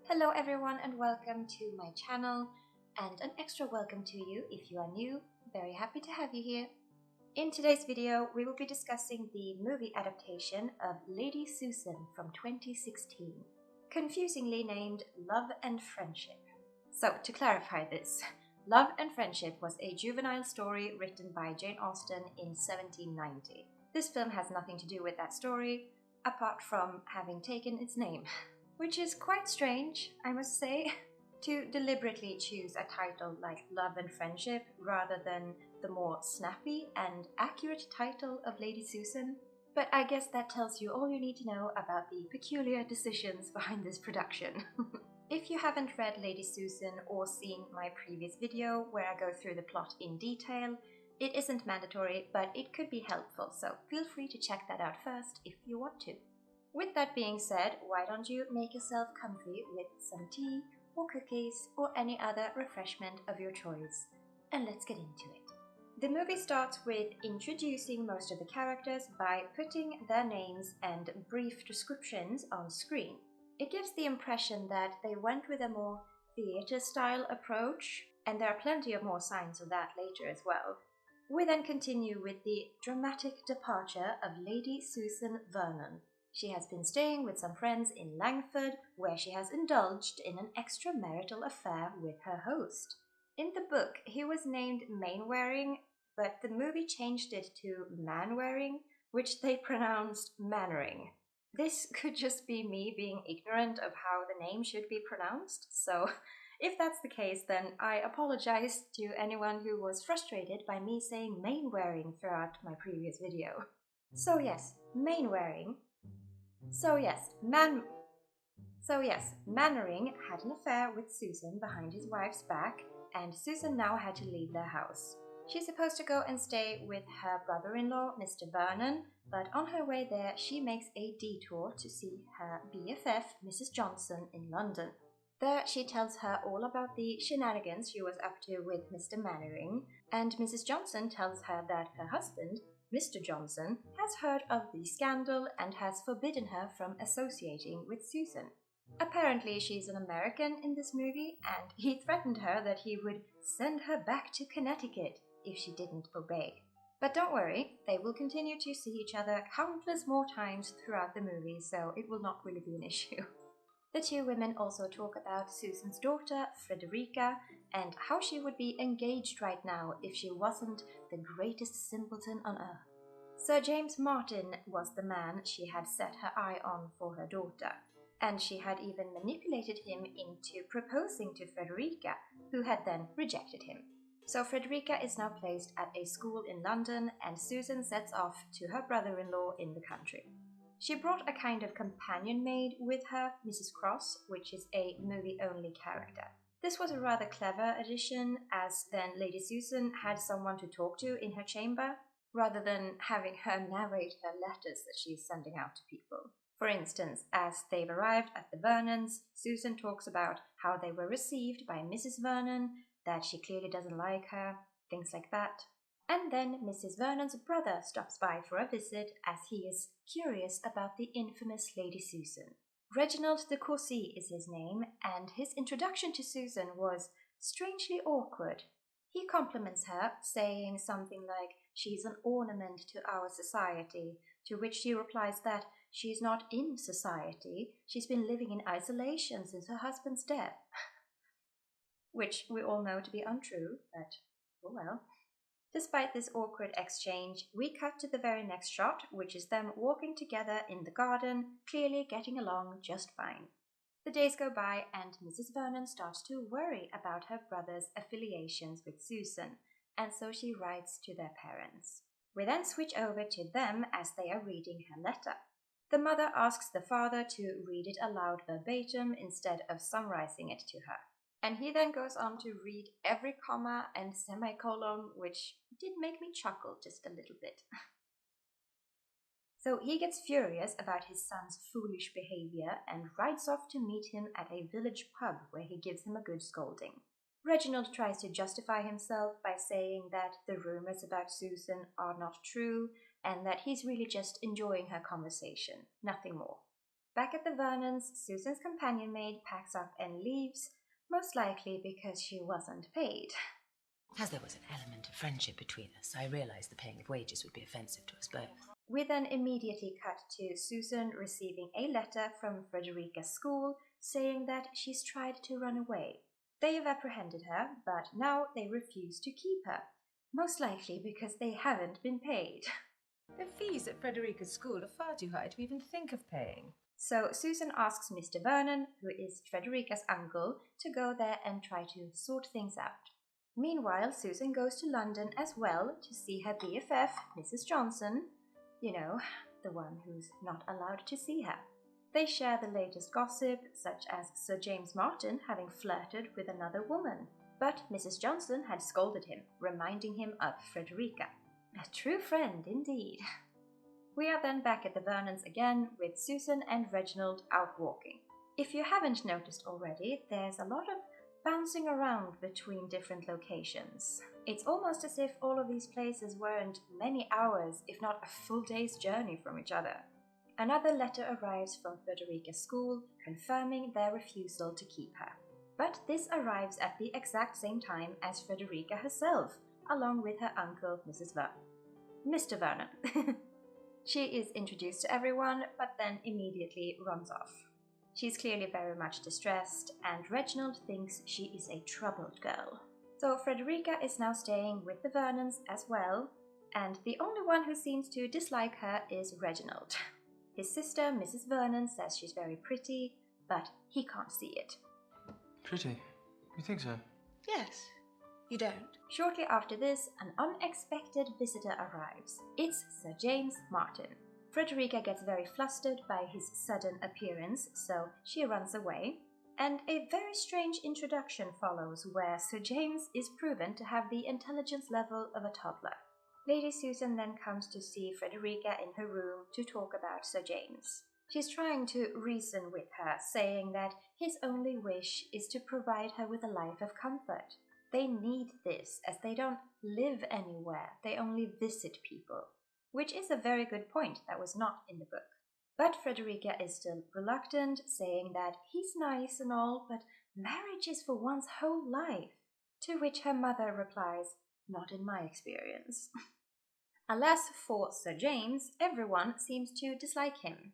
Hello everyone and welcome to my channel, and an extra welcome to you if you are new. Very happy to have you here. In today's video we will be discussing the movie adaptation of Lady Susan from 2016, confusingly named Love and Friendship. So to clarify this, Love and Friendship was a juvenile story written by Jane Austen in 1790. This film has nothing to do with that story, apart from having taken its name. Which is quite strange, I must say, to deliberately choose a title like Love and Friendship rather than the more snappy and accurate title of Lady Susan. But I guess that tells you all you need to know about the peculiar decisions behind this production. If you haven't read Lady Susan or seen my previous video where I go through the plot in detail, it isn't mandatory, but it could be helpful, so feel free to check that out first if you want to. With that being said, why don't you make yourself comfy with some tea or cookies or any other refreshment of your choice, and let's get into it. The movie starts with introducing most of the characters by putting their names and brief descriptions on screen. It gives the impression that they went with a more theatre-style approach, and there are plenty of more signs of that later as well. We then continue with the dramatic departure of Lady Susan Vernon. She has been staying with some friends in Langford, where she has indulged in an extramarital affair with her host. In the book, he was named Mainwaring, but the movie changed it to Manwaring, which they pronounced Mannering. This could just be me being ignorant of how the name should be pronounced, so if that's the case, then I apologize to anyone who was frustrated by me saying Mainwaring throughout my previous video. So yes, Mainwaring. Mannering had an affair with Susan behind his wife's back, and Susan now had to leave their house. She's supposed to go and stay with her brother-in-law, Mr. Vernon, but on her way there she makes a detour to see her BFF, Mrs. Johnson, in London. There she tells her all about the shenanigans she was up to with Mr. Mannering, and Mrs. Johnson tells her that her husband, Mr. Johnson, has heard of the scandal and has forbidden her from associating with Susan. Apparently she's an American in this movie, and he threatened her that he would send her back to Connecticut if she didn't obey. But don't worry, they will continue to see each other countless more times throughout the movie, so it will not really be an issue. The two women also talk about Susan's daughter, Frederica, and how she would be engaged right now if she wasn't the greatest simpleton on earth. Sir James Martin was the man she had set her eye on for her daughter, and she had even manipulated him into proposing to Frederica, who had then rejected him. So Frederica is now placed at a school in London, and Susan sets off to her brother-in-law in the country. She brought a kind of companion maid with her, Mrs. Cross, which is a movie-only character. This was a rather clever addition, as then Lady Susan had someone to talk to in her chamber, rather than having her narrate her letters that she is sending out to people. For instance, as they've arrived at the Vernons, Susan talks about how they were received by Mrs. Vernon, that she clearly doesn't like her, things like that. And then Mrs. Vernon's brother stops by for a visit, as he is curious about the infamous Lady Susan. Reginald de Courcy is his name, and his introduction to Susan was strangely awkward. He compliments her, saying something like she's an ornament to our society, to which she replies that she's not in society, she's been living in isolation since her husband's death. Which we all know to be untrue, but oh well. Despite this awkward exchange, we cut to the very next shot, which is them walking together in the garden, clearly getting along just fine. The days go by, and Mrs. Vernon starts to worry about her brother's affiliations with Susan, and so she writes to their parents. We then switch over to them as they are reading her letter. The mother asks the father to read it aloud verbatim instead of summarizing it to her. And he then goes on to read every comma and semicolon, which did make me chuckle just a little bit. So he gets furious about his son's foolish behavior and rides off to meet him at a village pub where he gives him a good scolding. Reginald tries to justify himself by saying that the rumors about Susan are not true and that he's really just enjoying her conversation, nothing more. Back at the Vernons, Susan's companion maid packs up and leaves, most likely because she wasn't paid. As there was an element of friendship between us, I realised the paying of wages would be offensive to us both. We then immediately cut to Susan receiving a letter from Frederica's school saying that she's tried to run away. They've apprehended her, but now they refuse to keep her, most likely because they haven't been paid. The fees at Frederica's school are far too high to even think of paying. So Susan asks Mr. Vernon, who is Frederica's uncle, to go there and try to sort things out. Meanwhile, Susan goes to London as well to see her BFF, Mrs. Johnson, you know, the one who's not allowed to see her. They share the latest gossip, such as Sir James Martin having flirted with another woman. But Mrs. Johnson had scolded him, reminding him of Frederica. A true friend indeed. We are then back at the Vernons again with Susan and Reginald out walking. If you haven't noticed already, there's a lot of bouncing around between different locations. It's almost as if all of these places weren't many hours, if not a full day's journey from each other. Another letter arrives from Frederica's school confirming their refusal to keep her. But this arrives at the exact same time as Frederica herself, along with her uncle, Mr. Vernon. She is introduced to everyone, but then immediately runs off. She's clearly very much distressed, and Reginald thinks she is a troubled girl. So Frederica is now staying with the Vernons as well, and the only one who seems to dislike her is Reginald. His sister, Mrs. Vernon, says she's very pretty, but he can't see it. Pretty? You think so? Yes. You don't? Shortly after this, an unexpected visitor arrives. It's Sir James Martin. Frederica gets very flustered by his sudden appearance, so she runs away. And a very strange introduction follows where Sir James is proven to have the intelligence level of a toddler. Lady Susan then comes to see Frederica in her room to talk about Sir James. She's trying to reason with her, saying that his only wish is to provide her with a life of comfort. They need this, as they don't live anywhere, they only visit people. Which is a very good point that was not in the book. But Frederica is still reluctant, saying that he's nice and all, but marriage is for one's whole life. To which her mother replies, not in my experience. Alas for Sir James, everyone seems to dislike him.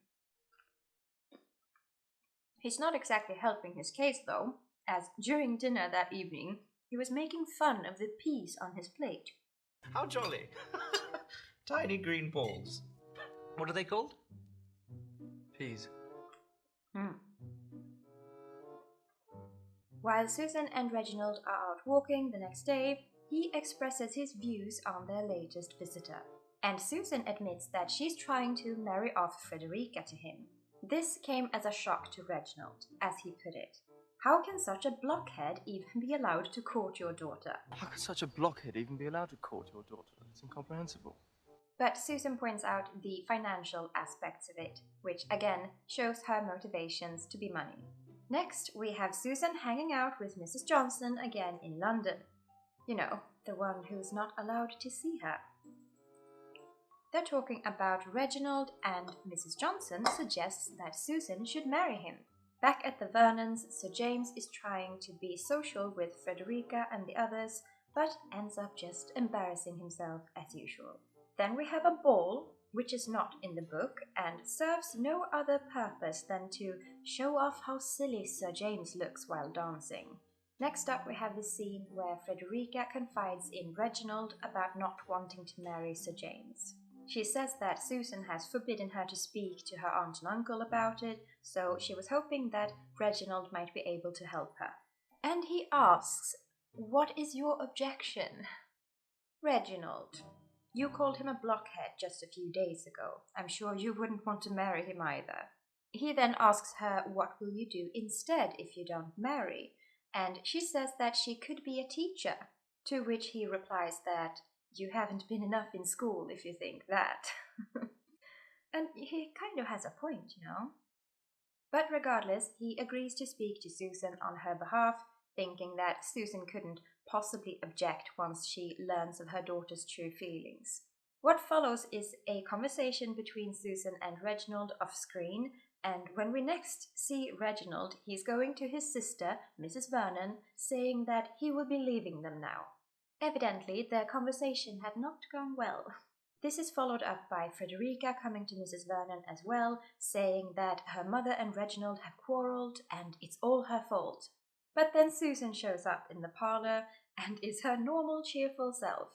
He's not exactly helping his case though, as during dinner that evening, he was making fun of the peas on his plate. How jolly! Tiny green balls. What are they called? Peas. While Susan and Reginald are out walking the next day, he expresses his views on their latest visitor. And Susan admits that she's trying to marry off Frederica to him. This came as a shock to Reginald, as he put it. How can such a blockhead even be allowed to court your daughter? How can such a blockhead even be allowed to court your daughter? It's incomprehensible. But Susan points out the financial aspects of it, which again shows her motivations to be money. Next, we have Susan hanging out with Mrs. Johnson again in London. You know, the one who's not allowed to see her. They're talking about Reginald, and Mrs. Johnson suggests that Susan should marry him. Back at the Vernons, Sir James is trying to be social with Frederica and the others, but ends up just embarrassing himself as usual. Then we have a ball, which is not in the book, and serves no other purpose than to show off how silly Sir James looks while dancing. Next up we have the scene where Frederica confides in Reginald about not wanting to marry Sir James. She says that Susan has forbidden her to speak to her aunt and uncle about it, so she was hoping that Reginald might be able to help her. And he asks, "What is your objection?" Reginald, you called him a blockhead just a few days ago. I'm sure you wouldn't want to marry him either. He then asks her, what will you do instead if you don't marry? And she says that she could be a teacher, to which he replies that you haven't been enough in school if you think that. And he kind of has a point, you know. But regardless, he agrees to speak to Susan on her behalf, thinking that Susan couldn't possibly object once she learns of her daughter's true feelings. What follows is a conversation between Susan and Reginald off screen, And when we next see Reginald, he's going to his sister, Mrs. Vernon, saying that he will be leaving them now. Evidently, their conversation had not gone well. This is followed up by Frederica coming to Mrs. Vernon as well, saying that her mother and Reginald have quarrelled and it's all her fault. But then Susan shows up in the parlour and is her normal cheerful self.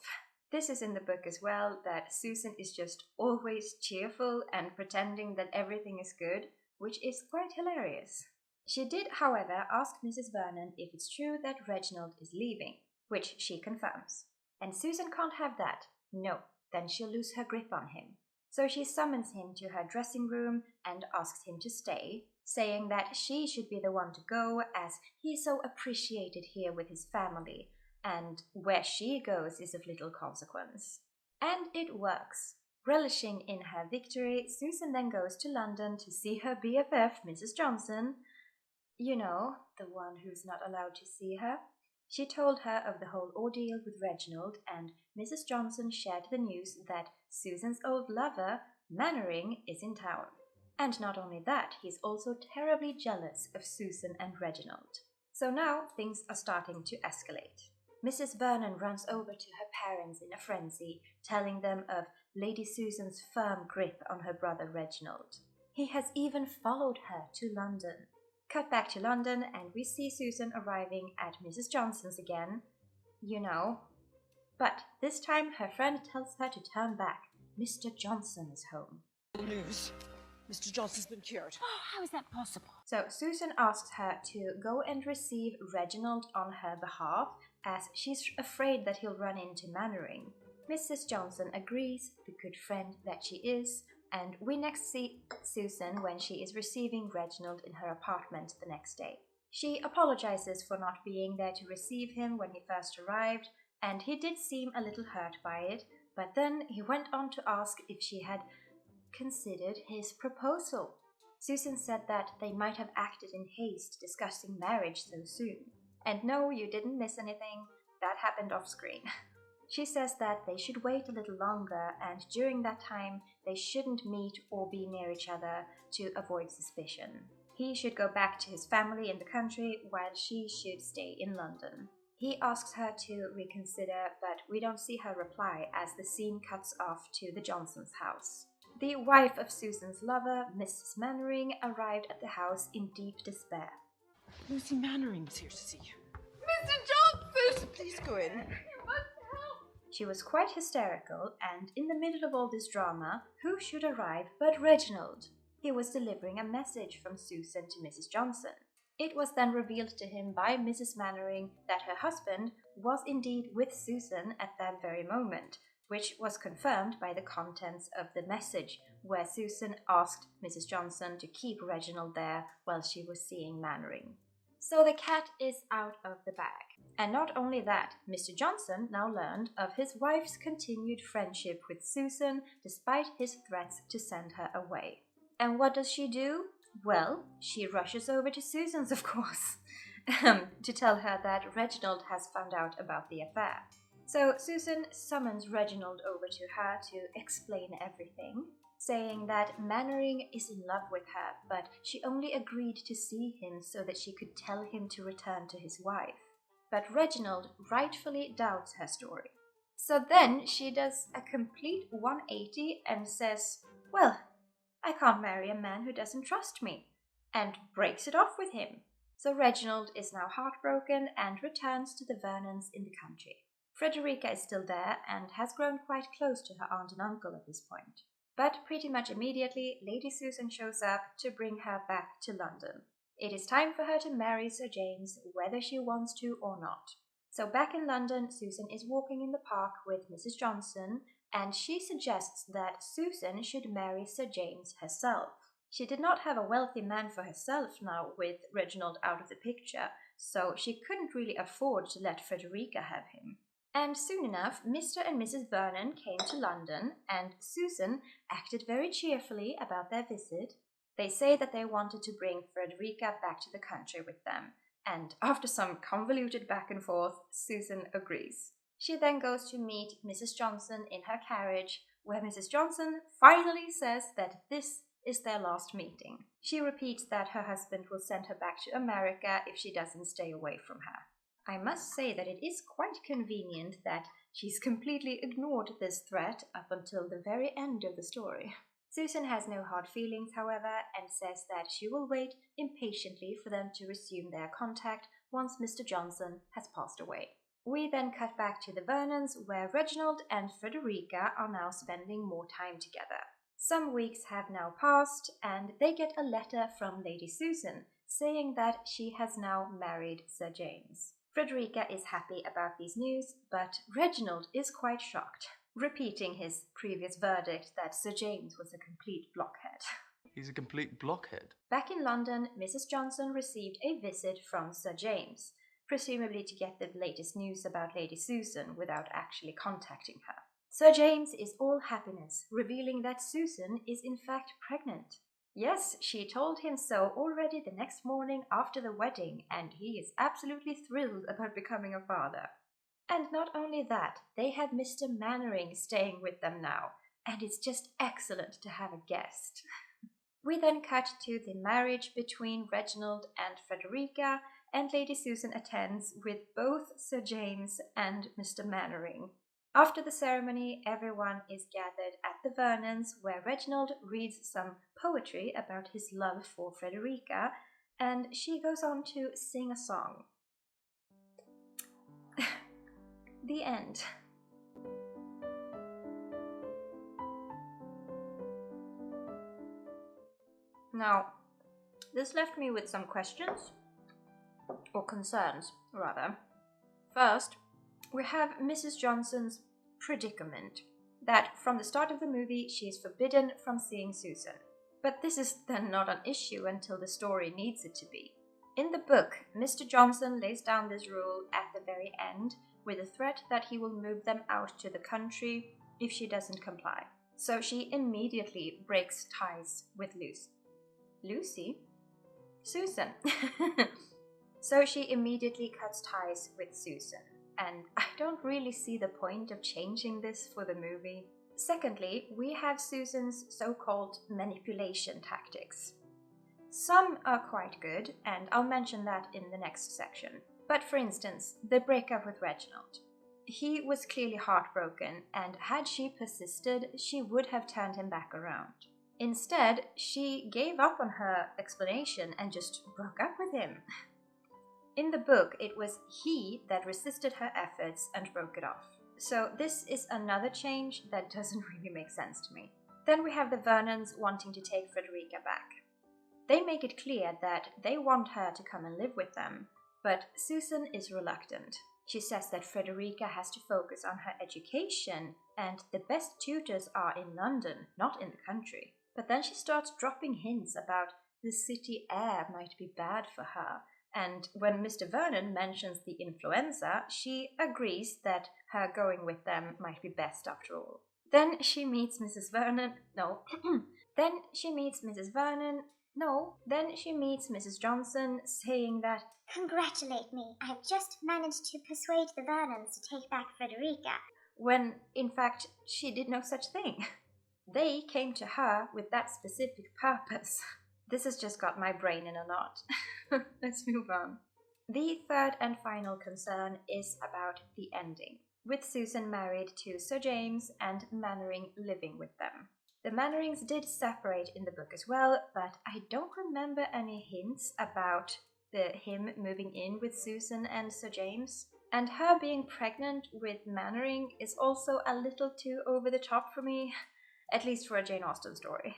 This is in the book as well, that Susan is just always cheerful and pretending that everything is good, which is quite hilarious. She did, however, ask Mrs. Vernon if it's true that Reginald is leaving, which she confirms. And Susan can't have that. No, then she'll lose her grip on him. So she summons him to her dressing room and asks him to stay, saying that she should be the one to go as he's so appreciated here with his family, and where she goes is of little consequence. And it works. Relishing in her victory, Susan then goes to London to see her BFF, Mrs. Johnson. You know, the one who's not allowed to see her. She told her of the whole ordeal with Reginald, and Mrs. Johnson shared the news that Susan's old lover, Mannering, is in town. And not only that, he's also terribly jealous of Susan and Reginald. So now things are starting to escalate. Mrs. Vernon runs over to her parents in a frenzy, telling them of Lady Susan's firm grip on her brother Reginald. He has even followed her to London. Cut back to London, and we see Susan arriving at Mrs. Johnson's again. You know. But this time her friend tells her to turn back. Mr. Johnson is home. News. Mr. Johnson's been cured. Oh, how is that possible? So Susan asks her to go and receive Reginald on her behalf, as she's afraid that he'll run into Mannering. Mrs. Johnson agrees, the good friend that she is, and we next see Susan when she is receiving Reginald in her apartment the next day. She apologizes for not being there to receive him when he first arrived, and he did seem a little hurt by it, but then he went on to ask if she had considered his proposal. Susan said that they might have acted in haste discussing marriage so soon. And no, you didn't miss anything. That happened off screen. She says that they should wait a little longer, and during that time they shouldn't meet or be near each other to avoid suspicion. He should go back to his family in the country while she should stay in London. He asks her to reconsider, but we don't see her reply as the scene cuts off to the Johnsons' house. The wife of Susan's lover, Mrs. Mannering, arrived at the house in deep despair. Lucy Mannering's here to see you. Mr. Johnson! Please go in. She was quite hysterical, and in the middle of all this drama, who should arrive but Reginald? He was delivering a message from Susan to Mrs. Johnson. It was then revealed to him by Mrs. Mannering that her husband was indeed with Susan at that very moment, which was confirmed by the contents of the message, where Susan asked Mrs. Johnson to keep Reginald there while she was seeing Mannering. So the cat is out of the bag. And not only that, Mr. Johnson now learned of his wife's continued friendship with Susan despite his threats to send her away. And what does she do? Well, she rushes over to Susan's, of course, to tell her that Reginald has found out about the affair. So Susan summons Reginald over to her to explain everything, saying that Mannering is in love with her, but she only agreed to see him so that she could tell him to return to his wife. But Reginald rightfully doubts her story. So then she does a complete 180 and says, well, I can't marry a man who doesn't trust me, and breaks it off with him. So Reginald is now heartbroken and returns to the Vernons in the country. Frederica is still there and has grown quite close to her aunt and uncle at this point. But pretty much immediately, Lady Susan shows up to bring her back to London. It is time for her to marry Sir James, whether she wants to or not. So back in London, Susan is walking in the park with Mrs. Johnson, and she suggests that Susan should marry Sir James herself. She did not have a wealthy man for herself now with Reginald out of the picture, so she couldn't really afford to let Frederica have him. And soon enough, Mr. and Mrs. Vernon came to London, and Susan acted very cheerfully about their visit. They say that they wanted to bring Frederica back to the country with them, and after some convoluted back and forth, Susan agrees. She then goes to meet Mrs. Johnson in her carriage, where Mrs. Johnson finally says that this is their last meeting. She repeats that her husband will send her back to America if she doesn't stay away from her. I must say that it is quite convenient that she's completely ignored this threat up until the very end of the story. Susan has no hard feelings, however, and says that she will wait impatiently for them to resume their contact once Mr. Johnson has passed away. We then cut back to the Vernons, where Reginald and Frederica are now spending more time together. Some weeks have now passed, and they get a letter from Lady Susan saying that she has now married Sir James. Frederica is happy about these news, but Reginald is quite shocked, repeating his previous verdict that Sir James was a complete blockhead. He's a complete blockhead. Back in London, Mrs. Johnson received a visit from Sir James, presumably to get the latest news about Lady Susan without actually contacting her. Sir James is all happiness, revealing that Susan is in fact pregnant. Yes, she told him so already the next morning after the wedding, and he is absolutely thrilled about becoming a father. And not only that, they have Mr. Mannering staying with them now, and it's just excellent to have a guest. We then cut to the marriage between Reginald and Frederica, and Lady Susan attends with both Sir James and Mr. Mannering. After the ceremony, everyone is gathered at the Vernons, where Reginald reads some poetry about his love for Frederica, and she goes on to sing a song. The end. Now, this left me with some questions, or concerns, rather. First, we have Mrs. Johnson's predicament, that from the start of the movie she is forbidden from seeing Susan. But this is then not an issue until the story needs it to be. In the book, Mr. Johnson lays down this rule at the very end, with a threat that he will move them out to the country if she doesn't comply. So she immediately breaks ties with Susan. So she immediately cuts ties with Susan, and I don't really see the point of changing this for the movie. Secondly, we have Susan's so-called manipulation tactics. Some are quite good, and I'll mention that in the next section. But for instance, the breakup with Reginald. He was clearly heartbroken, and had she persisted, she would have turned him back around. Instead, she gave up on her explanation and just broke up with him. In the book, it was he that resisted her efforts and broke it off. So this is another change that doesn't really make sense to me. Then we have the Vernons wanting to take Frederica back. They make it clear that they want her to come and live with them, but Susan is reluctant. She says that Frederica has to focus on her education, and the best tutors are in London, not in the country. But then she starts dropping hints about the city air might be bad for her, and when Mr. Vernon mentions the influenza, she agrees that her going with them might be best after all. Then she meets Mrs. Mrs. Johnson, saying that, "Congratulate me, I have just managed to persuade the Vernons to take back Frederica," when in fact she did no such thing. They came to her with that specific purpose. This has just got my brain in a knot. Let's move on. The third and final concern is about the ending, with Susan married to Sir James and Mannering living with them. The Mannerings did separate in the book as well, but I don't remember any hints about him moving in with Susan and Sir James. And her being pregnant with Mannering is also a little too over the top for me, at least for a Jane Austen story.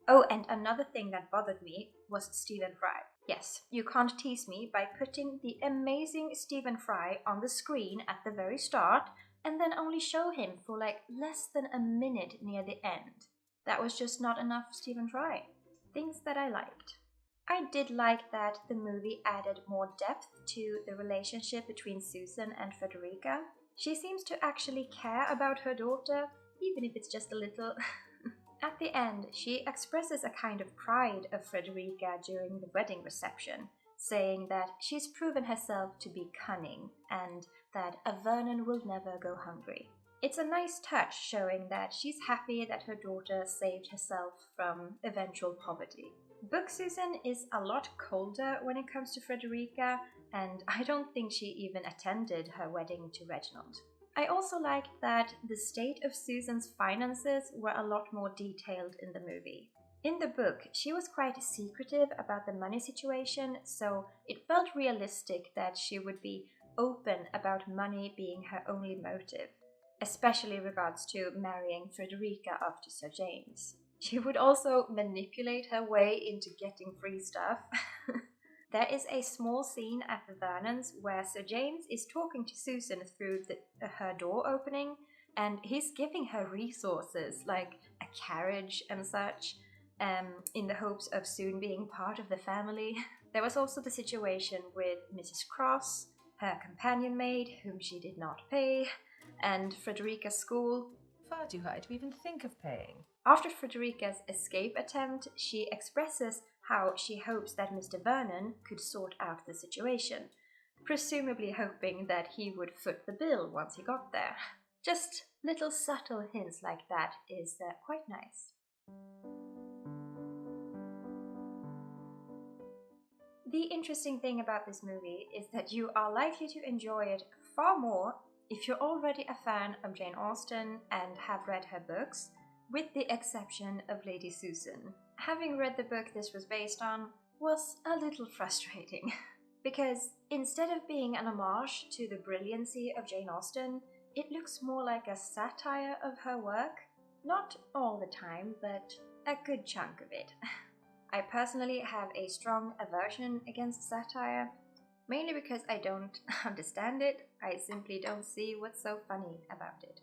Oh, and another thing that bothered me was Stephen Fry. Yes, you can't tease me by putting the amazing Stephen Fry on the screen at the very start and then only show him for like less than a minute near the end. That was just not enough Stephen Fry. Things that I liked. I did like that the movie added more depth to the relationship between Susan and Frederica. She seems to actually care about her daughter, even if it's just a little. At the end, she expresses a kind of pride of Frederica during the wedding reception, saying that she's proven herself to be cunning and that a Vernon will never go hungry. It's a nice touch showing that she's happy that her daughter saved herself from eventual poverty. Book Susan is a lot colder when it comes to Frederica, and I don't think she even attended her wedding to Reginald. I also liked that the state of Susan's finances were a lot more detailed in the movie. In the book, she was quite secretive about the money situation, so it felt realistic that she would be open about money being her only motive, especially regards to marrying Frederica after Sir James. She would also manipulate her way into getting free stuff. There is a small scene at the Vernons where Sir James is talking to Susan through her door opening, and he's giving her resources like a carriage and such, in the hopes of soon being part of the family. There was also the situation with Mrs. Cross, her companion maid, whom she did not pay, and Frederica's school. Far too high to even think of paying. After Frederica's escape attempt, she expresses how she hopes that Mr. Vernon could sort out the situation, presumably hoping that he would foot the bill once he got there. Just little subtle hints like that is quite nice. The interesting thing about this movie is that you are likely to enjoy it far more if you're already a fan of Jane Austen and have read her books, with the exception of Lady Susan. Having read the book this was based on was a little frustrating, because instead of being an homage to the brilliancy of Jane Austen, it looks more like a satire of her work. Not all the time, but a good chunk of it. I personally have a strong aversion against satire, mainly because I don't understand it. I simply don't see what's so funny about it.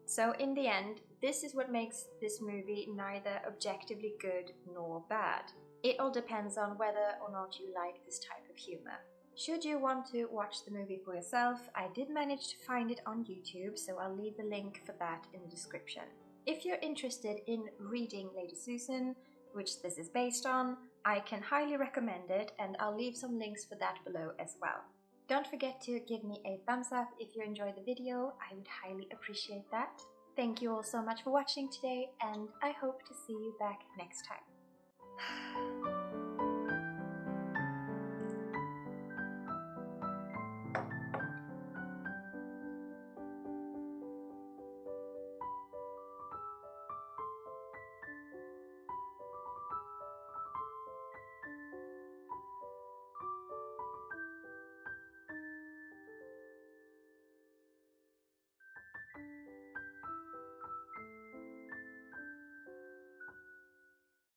So in the end, this is what makes this movie neither objectively good nor bad. It all depends on whether or not you like this type of humor. Should you want to watch the movie for yourself, I did manage to find it on YouTube, so I'll leave the link for that in the description. If you're interested in reading Lady Susan, which this is based on, I can highly recommend it, and I'll leave some links for that below as well. Don't forget to give me a thumbs up if you enjoyed the video, I would highly appreciate that. Thank you all so much for watching today, and I hope to see you back next time.